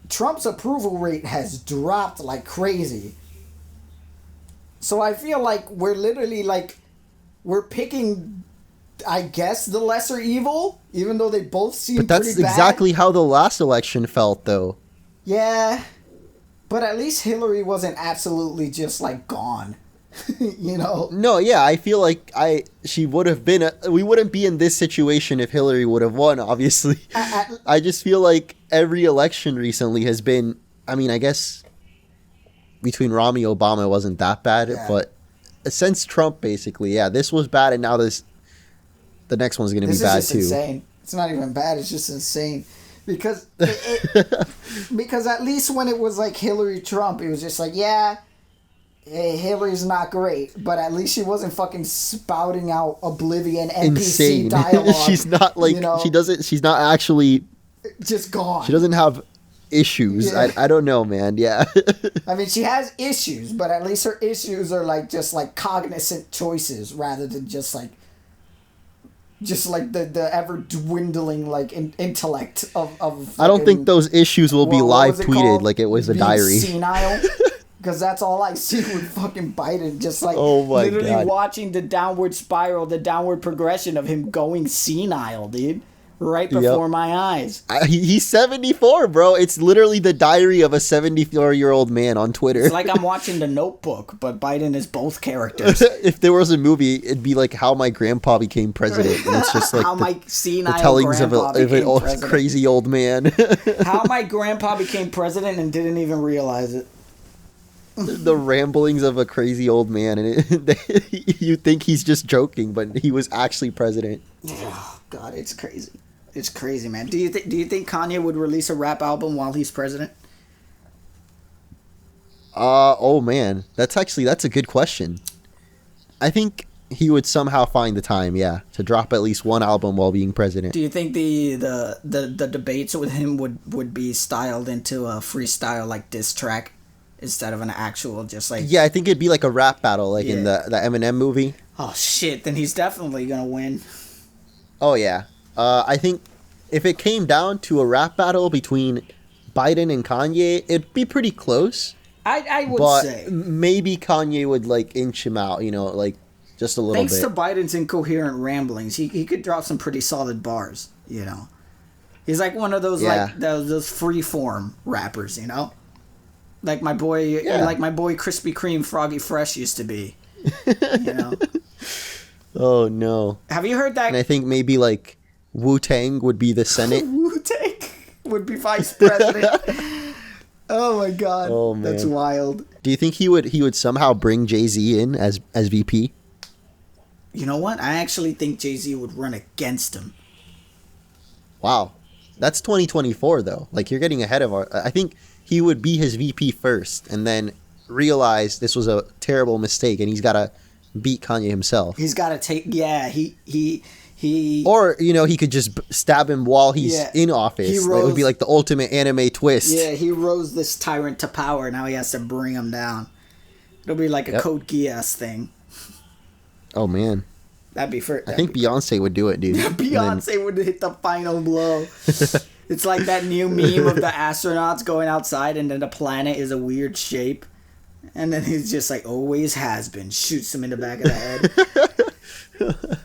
Trump's approval rate has dropped like crazy. So I feel like we're literally like we're picking, I guess, the lesser evil, even though they both seem pretty bad. But that's exactly how the last election felt, though. Yeah, but at least Hillary wasn't absolutely just like gone. You know? No, yeah, I feel like she would have been. We wouldn't be in this situation if Hillary would have won. Obviously, I just feel like every election recently has been. I mean, I guess between Romney and Obama it wasn't that bad, but since Trump, basically, yeah, this was bad, and now the next one's going to be bad too. Insane. It's not even bad. It's just insane. Because because at least when it was like Hillary Trump, it was just like, yeah, Hillary's not great, but at least she wasn't fucking spouting out oblivion NPC insane dialogue. She's not like, you know, she's not actually just gone. She doesn't have issues. Yeah. I don't know, man. Yeah. I mean, she has issues, but at least her issues are like just like cognizant choices rather than just like the ever dwindling like intellect of I don't think those issues will be live tweeted like it was a diary. Senile. Because that's all I see with fucking Biden, just like literally watching the downward spiral, the downward progression of him going senile, dude. Right before my eyes. He's 74, bro. It's literally the diary of a 74-year-old man on Twitter. It's like I'm watching The Notebook, but Biden is both characters. If there was a movie, it'd be like How My Grandpa Became President. And it's just like the tellings of an crazy old man. How my grandpa became president and didn't even realize it. The ramblings of a crazy old man, and you think he's just joking, but he was actually president. Oh, God, it's crazy. It's crazy, man. Do you think Kanye would release a rap album while he's president? Oh man, that's a good question. I think he would somehow find the time, to drop at least one album while being president. Do you think the debates with him would be styled into a freestyle like diss track instead of an actual just like? Yeah, I think it'd be like a rap battle, like in the Eminem movie. Oh shit! Then he's definitely gonna win. Oh yeah. I think if it came down to a rap battle between Biden and Kanye, it'd be pretty close. I would say maybe Kanye would like inch him out, like just a little Thanks bit. Thanks to Biden's incoherent ramblings, he could drop some pretty solid bars. He's like one of those like those free form rappers, like my boy, Krispy Kreme Froggy Fresh used to be. Oh no! Have you heard that? And I think maybe like Wu-Tang would be the Senate. Wu-Tang would be vice president. Oh my God! Oh man, that's wild. Do you think he would somehow bring Jay-Z in as VP? You know what? I actually think Jay-Z would run against him. Wow, that's 2024 though. Like you're getting ahead of I think he would be his VP first, and then realize this was a terrible mistake, and he's got to beat Kanye himself. He's got to take. Yeah, he. Or he could just stab him while he's in office. It would be like the ultimate anime twist. Yeah, he rose this tyrant to power. Now he has to bring him down. It'll be like a Code Geass thing. Oh man, I think Beyonce would do it, dude. Beyonce would hit the final blow. It's like that new meme of the astronauts going outside, and then the planet is a weird shape, and then he's just like always has been. Shoots him in the back of the head.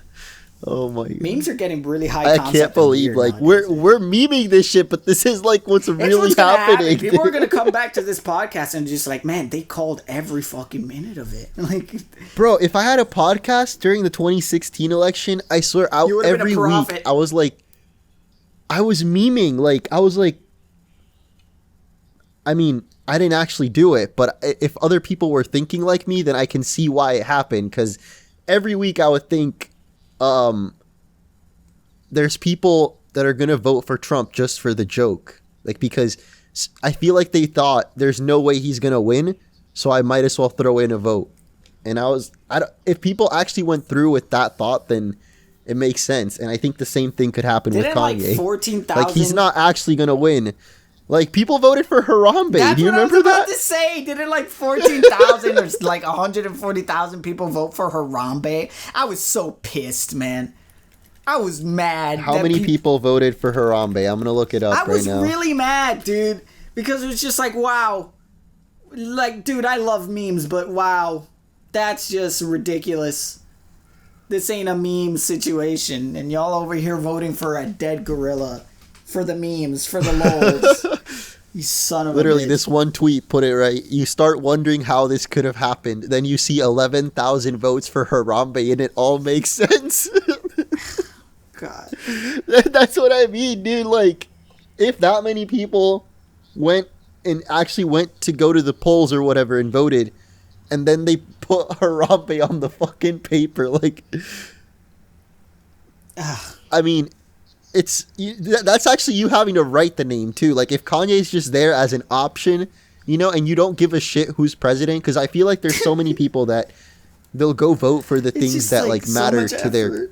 Oh my God. Memes are getting really high. I can't believe we're memeing this shit, but this is like what's really happening. People are gonna come back to this podcast and just like, man, they called every fucking minute of it. Like, bro, if I had a podcast during the 2016 election, I swear every week I was like, I was memeing. Like I was like, I mean, I didn't actually do it, but if other people were thinking like me, then I can see why it happened. Because every week I would think, um, there's people that are gonna vote for Trump just for the joke, like because I feel like they thought there's no way he's gonna win, so I might as well throw in a vote. And if people actually went through with that thought, then it makes sense. And I think the same thing could happen with Kanye. Like 14,000. Like he's not actually gonna win. Like people voted for Harambe. That's Do you what remember I was about that? to say. Didn't like 14,000 or like 140,000 people vote for Harambe? I was so pissed, man. I was mad. How many people voted for Harambe? I'm gonna look it up right now. I was really mad, dude, because it was just like, wow. Like, dude, I love memes, but wow, that's just ridiculous. This ain't a meme situation, and y'all over here voting for a dead gorilla for the memes, for the lols. You son of a Literally, bitch. this one tweet put it right. You start wondering how this could have happened. Then you see 11,000 votes for Harambe, and it all makes sense. God. That's what I mean, dude. Like, if that many people went to go to the polls or whatever and voted, and then they put Harambe on the fucking paper, like, I mean, that's actually you having to write the name too. Like, if Kanye's just there as an option, and you don't give a shit who's president, because I feel like there's so many people that they'll go vote for the things that like matter to their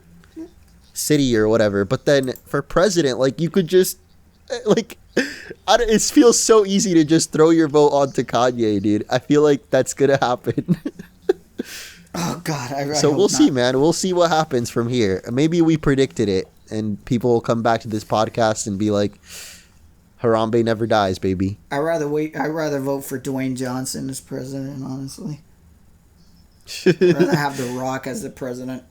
city or whatever. But then for president, like, you could just like, it feels so easy to just throw your vote onto Kanye, dude. I feel like that's gonna happen. Oh God! So we'll see, man. We'll see what happens from here. Maybe we predicted it, and people will come back to this podcast and be like, "Harambe never dies, baby." I'd rather vote for Dwayne Johnson as president. Honestly, I'd rather have The Rock as the president.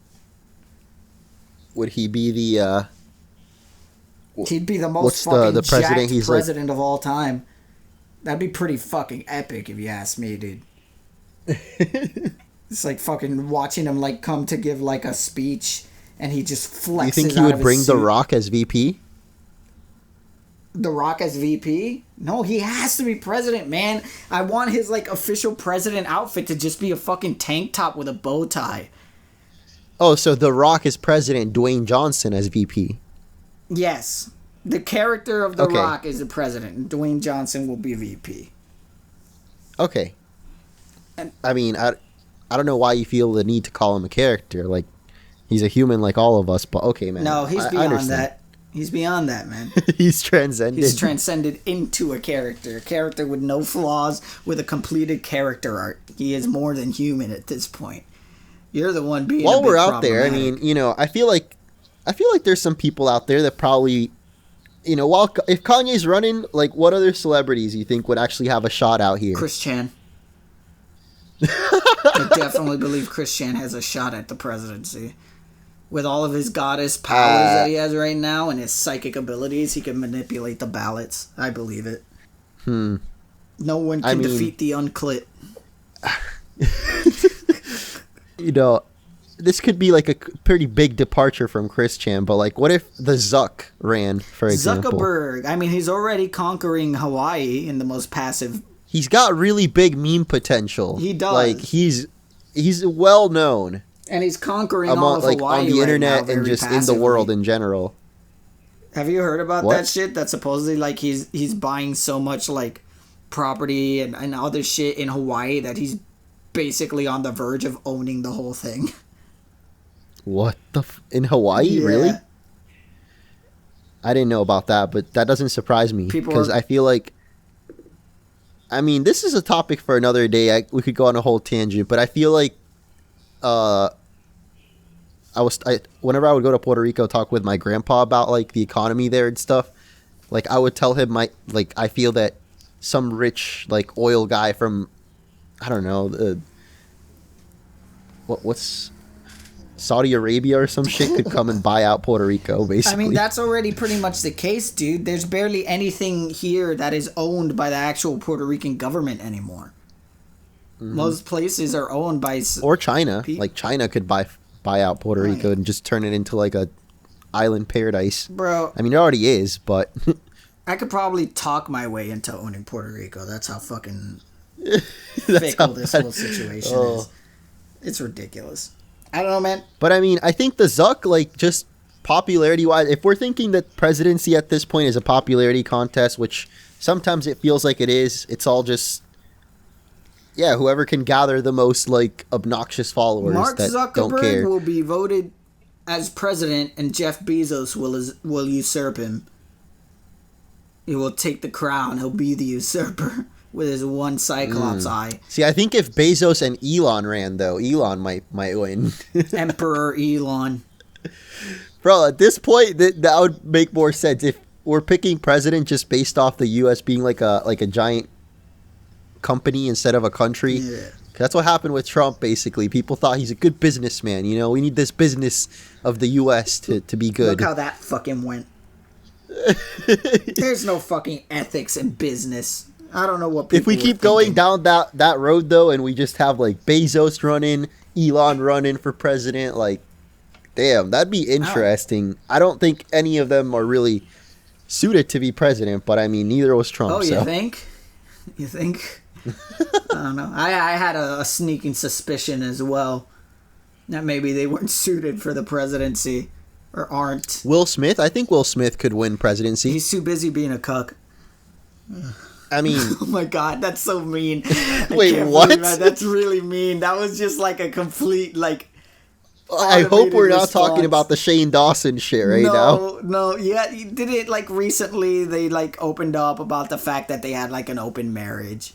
Would he be the? He'd be the most fucking the president? jacked president of all time. That'd be pretty fucking epic if you ask me, dude. It's like fucking watching him like come to give like a speech, and he just flexes. You think he would bring The Rock as VP? The Rock as VP? No, he has to be president, man. I want his like official president outfit to just be a fucking tank top with a bow tie. Oh, so The Rock is president, Dwayne Johnson as VP. Yes. The character of The Rock is the president, and Dwayne Johnson will be VP. Okay. I mean, I don't know why you feel the need to call him a character. Like, he's a human like all of us, but okay, man. No, he's beyond that. He's beyond that, man. He's transcended. He's transcended into a character. A character with no flaws, with a completed character arc. He is more than human at this point. You're the one being While we're out there, I mean, I feel like there's some people out there that probably, if Kanye's running, like, what other celebrities you think would actually have a shot out here? Chris Chan. I definitely believe Chris Chan has a shot at the presidency. With all of his goddess powers that he has right now and his psychic abilities, he can manipulate the ballots. I believe it. No one can defeat the unclit. This could be like a pretty big departure from Chris Chan, but like, what if the Zuck ran, for example? Zuckerberg. I mean, he's already conquering Hawaii in the most passive. He's got really big meme potential. He does. Like, he's well known. And he's conquering all of Hawaii on the internet right now, and just passively. in the world in general. Have you heard about that shit? That supposedly like he's buying so much like property and other shit in Hawaii that he's basically on the verge of owning the whole thing. What the in Hawaii? Yeah. Really? I didn't know about that, but that doesn't surprise me because I feel like. I mean, this is a topic for another day. We could go on a whole tangent, but I feel like, whenever I would go to Puerto Rico, talk with my grandpa about like the economy there and stuff. Like, I would tell him I feel that some rich like oil guy from, I don't know, what's Saudi Arabia or some shit could come and buy out Puerto Rico, basically. I mean, that's already pretty much the case, dude. There's barely anything here that is owned by the actual Puerto Rican government anymore. Mm-hmm. Most places are owned by... Or China. Like, China could buy out Puerto Rico and just turn it into, like, a island paradise. Bro. I mean, it already is, but... I could probably talk my way into owning Puerto Rico. That's how fucking fickle this whole situation is. It's ridiculous. I don't know, man. But I mean, I think the Zuck, like, just popularity-wise, if we're thinking that presidency at this point is a popularity contest, which sometimes it feels like it is, it's all just, yeah, whoever can gather the most, like, obnoxious followers Mark that don't Zuckerberg care. will be voted as president, and Jeff Bezos will usurp him. He will take the crown. He'll be the usurper with his one Cyclops eye. See, I think if Bezos and Elon ran, though, Elon might win. Emperor Elon. Bro, at this point, that would make more sense. If we're picking president just based off the U.S. being like a giant company instead of a country. Yeah. That's what happened with Trump, basically. People thought he's a good businessman. You know, we need this business of the U.S. to be good. Look how that fucking went. There's no fucking ethics in business. I don't know what people If we keep going down that road, though, and we just have, like, Bezos running, Elon running for president, like, damn, that'd be interesting. I don't think any of them are really suited to be president, but, I mean, neither was Trump. Oh, you think? You think? I don't know. I had a sneaking suspicion as well that maybe they weren't suited for the presidency. Or aren't. Will Smith? I think Will Smith could win presidency. He's too busy being a cuck. I mean... Oh my god, that's so mean. Wait, what? That's really mean. That was just like a complete, like... I hope we're not response. talking about the Shane Dawson shit now. No. Yeah, did it, like, recently they, like, opened up about the fact that they had, like, an open marriage.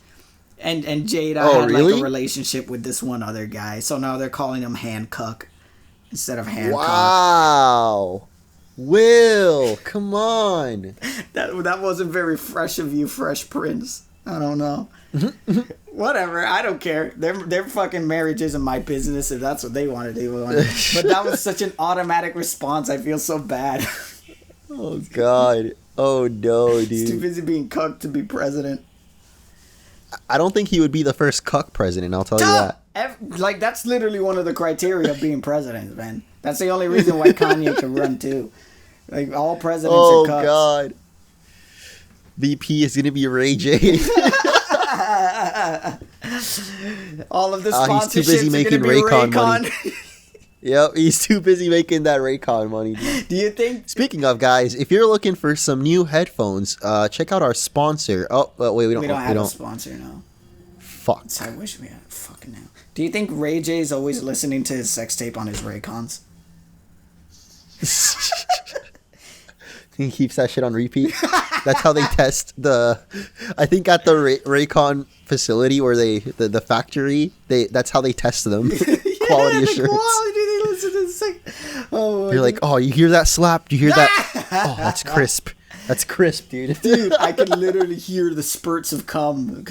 And Jada had, really? like, a relationship with this one other guy. So now they're calling him hand cuck instead of hand cuck. Wow. Will, come on. That wasn't very fresh of you, Fresh Prince. I don't know. Whatever, I don't care. Their fucking marriage isn't my business if that's what they want to do. But that was such an automatic response. I feel so bad. Oh, God. Oh, no, dude. He's too busy being cucked to be president. I don't think he would be the first cuck president, I'll tell you that. Like, that's literally one of the criteria of being president, man. That's the only reason why Kanye can run, too. Like, all presidents are cucks. Oh, God. VP is going to be Ray J. All of the He's too sponsorships busy are making going to be Raycon Raycon. money. Yep, he's too busy making that Raycon money. Dude. Do you think... Speaking of, guys, if you're looking for some new headphones, check out our sponsor. Oh, wait, we don't have a sponsor now. Fuck. I wish we had a fucking now. Do you think Ray J is always listening to his sex tape on his Raycons? He keeps that shit on repeat. That's how they test the. I think at the Raycon facility or the factory, that's how they test them. Quality assurance. Quality, they listen to sex. Oh, you're like, oh, you hear that slap? Do you hear that? Oh, that's crisp. That's crisp, dude. Dude, I can literally hear the spurts of cum.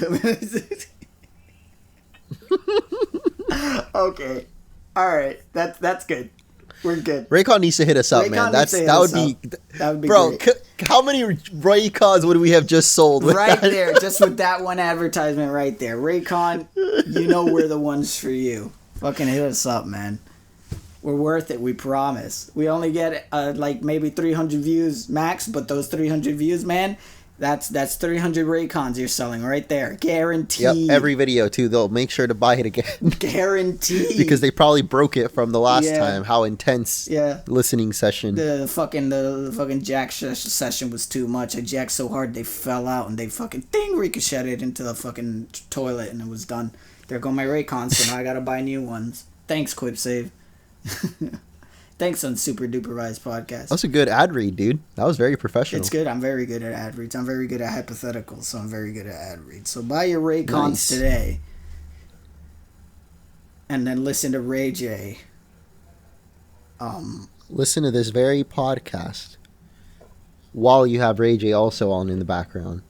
Okay, all right, that's good. We're good. Raycon needs to hit us up, Raycon man. That would be bro. Great. How many Raycons would we have just sold? Right there, just with that one advertisement right there. Raycon, you know we're the ones for you. Fucking hit us up, man. We're worth it, we promise. We only get like maybe 300 views max, but those 300 views, man, that's 300 Raycons you're selling right there. Guaranteed. Yep, every video too. They'll make sure to buy it again. Guaranteed. Because they probably broke it from the last time. How intense listening session. The fucking jack session was too much. I jacked so hard they fell out and they fucking ricocheted into the fucking toilet and it was done. There go my Raycons, so now I gotta buy new ones. Thanks, Quip Save. Thanks UnSuperDupervised podcast. That was a good ad read, dude. That was very professional. It's good. I'm very good at ad reads. I'm very good at hypotheticals, so I'm very good at ad reads. So buy your Raycons today. And then listen to Ray J. Listen to this very podcast while you have Ray J also on in the background.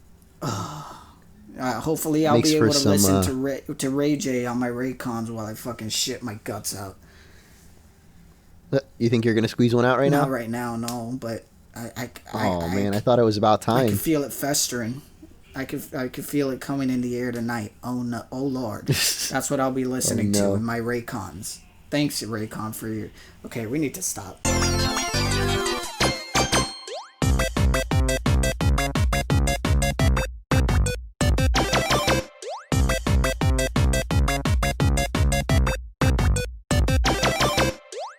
Hopefully I'll be able to listen to Ray J on my Raycons while I fucking shit my guts out. You think you're going to squeeze one out right now? Not right now, no. But I thought it was about time. I can feel it festering. I could feel it coming in the air tonight. Oh no! Oh Lord! That's what I'll be listening to in my Raycons. Thanks, Raycon, for your... Okay, we need to stop.